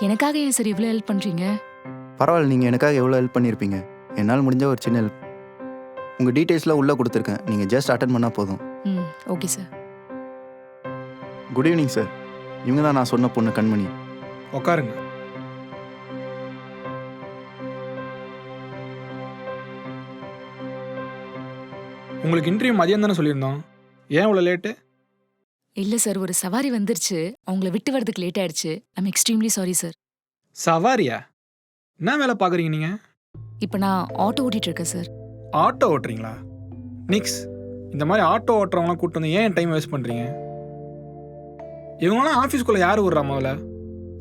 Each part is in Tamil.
எனக்காக ஏன் சார் இவ்வளோ ஹெல்ப் பண்றீங்க? பரவாயில்ல, நீங்கள் எனக்காக எவ்வளோ ஹெல்ப் பண்ணியிருப்பீங்க. என்னால் முடிஞ்ச ஒரு சின்ன ஹெல்ப். உங்கள் டீட்டெயில்ஸ்லாம் உள்ளே கொடுத்துருக்கேன், நீங்கள் ஜஸ்ட் அட்டன் பண்ணால் போதும். Okay sir. Good evening sir. இவங்க தான் நான் சொன்ன பொண்ணு கண்மணி. உட்காருங்க. உங்களுக்கு இன்டர்வியூ மதியம் தானே சொல்லியிருந்தோம், ஏன் இவ்வளோ லேட்டு? இல்ல சார், ஒரு சவாரி வந்துருச்சு, அவங்கள விட்டு வரதுக்கு லேட் ஆயிடுச்சு. I'm extremely sorry sir. சவாரியா? என்ன வேலை பார்க்குறீங்க நீங்கள்? இப்போ நான் ஆட்டோ ஓட்டிட்டு இருக்கேன் சார். ஆட்டோ ஓட்டுறீங்களா? நிக்ஸ், இந்த மாதிரி ஆட்டோ ஓட்டுறவங்களாம் கூப்பிட்டு வந்து ஏன் டைம் வேஸ்ட் பண்ணுறீங்க? இவங்களாம் ஆஃபீஸ்க்குள்ளே யார் விட்றா முதல்ல?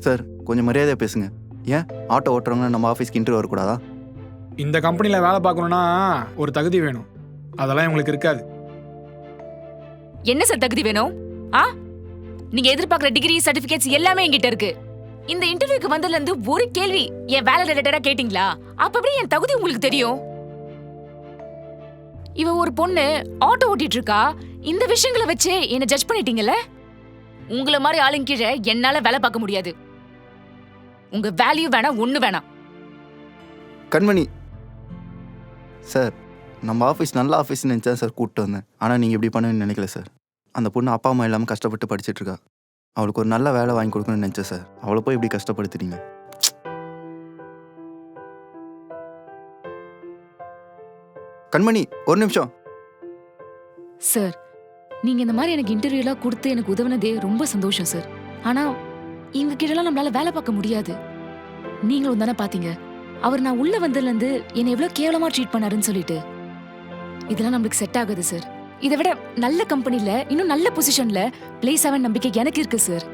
சார் கொஞ்சம் மரியாதையாக பேசுங்க. ஏன் ஆட்டோ ஓட்டுறவங்க நம்ம ஆஃபீஸ்க்கு இன்டர்வியூ வரக்கூடாதா? இந்த கம்பெனியில் வேலை பார்க்கணுன்னா ஒரு தகுதி வேணும், அதெல்லாம் இவங்களுக்கு இருக்காது. என்ன சார் தகுதி வேணும்? நீங்க எதிர்பார்க்குற டிகிரி சர்டிபிகேட்ஸ் எல்லாமே என்கிட்ட இருக்கு. இந்த இன்டர்வியூக்கு வந்ததுல இருந்து ஒரு கேள்வி என் வேலை ரிலேட்டடா கேட்டிங்களா? அப்ப எப்படி என் தகுதி உங்களுக்கு தெரியும்? இவ ஒரு பொண்ணு ஆட்டோ ஓட்டிட்டு இருக்கா, இந்த விஷயங்களை வச்சு என்ன ஜட்ஜ் பண்ணிட்டீங்கல்ல? உங்கள மாதிரி ஆளுங்க கீழே என்னால வேலை பார்க்க முடியாது. உங்க வேல்யூ வேணாம், ஒண்ணு வேணாம். கண்மணி சார், நம்ம ஆஃபீஸ் நல்ல ஆஃபீஸ்னு நினச்சா சார் கூப்பிட்டு வந்தேன். ஆனால் நீங்கள் இப்படி பண்ணுன்னு நினைக்கல சார். அந்த பொண்ணு அப்பா அம்மா இல்லாமல் கஷ்டப்பட்டு படிச்சுட்டு இருக்கா. அவளுக்கு ஒரு நல்ல வேலை வாங்கி கொடுக்கணும்னு நினச்சேன் சார். அவளை போய் இப்படி கஷ்டப்படுத்துறீங்க. கண்மணி ஒரு நிமிஷம் சார். நீங்க இந்த மாதிரி எனக்கு இன்டர்வியூலாம் கொடுத்து எனக்கு உதவுனதே ரொம்ப சந்தோஷம் சார். ஆனா இவங்க கிட்டலாம் நம்மளால வேலை பார்க்க முடியாது. நீங்களும் தானே பாத்தீங்க, அவர் நான் உள்ள வந்ததுல இருந்து என்னை எவ்வளவு கேவலமா ட்ரீட் பண்ணாருன்னு சொல்லிட்டு. இதெல்லாம் நம்மளுக்கு செட் ஆகுது சார். இதை விட நல்ல கம்பெனில இன்னும் நல்ல பொசிஷன்ல பிளேஸ் ஆவன் நம்பிக்கை எனக்கு இருக்கு சார்.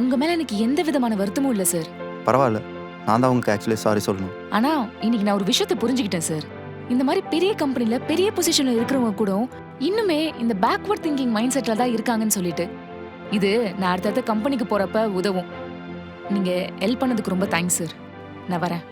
உங்க மேல எனக்கு எந்த விதமான வருத்தமும் இல்ல சார். பரவாயில்ல, நான் தான் உங்களுக்கு ஆக்சுவலி சாரி சொல்லணும். ஆனா இன்னைக்கு நான் ஒரு விஷயத்தை புரிஞ்சுக்கிட்டேன் சார். இந்த மாதிரி பெரிய கம்பெனில பெரிய பொசிஷன்ல இருக்கிறவங்க கூட இன்னுமே இந்த பேக்வர்ட் திங்கிங் மைண்ட் செட்ல தான் இருக்காங்கன்னு சொல்லிட்டு. இது நான் அடுத்தடுத்த கம்பெனிக்கு போறப்ப உதவும். நீங்க ஹெல்ப் பண்ணதுக்கு ரொம்ப தேங்க்ஸ் சார். நான் வரேன்.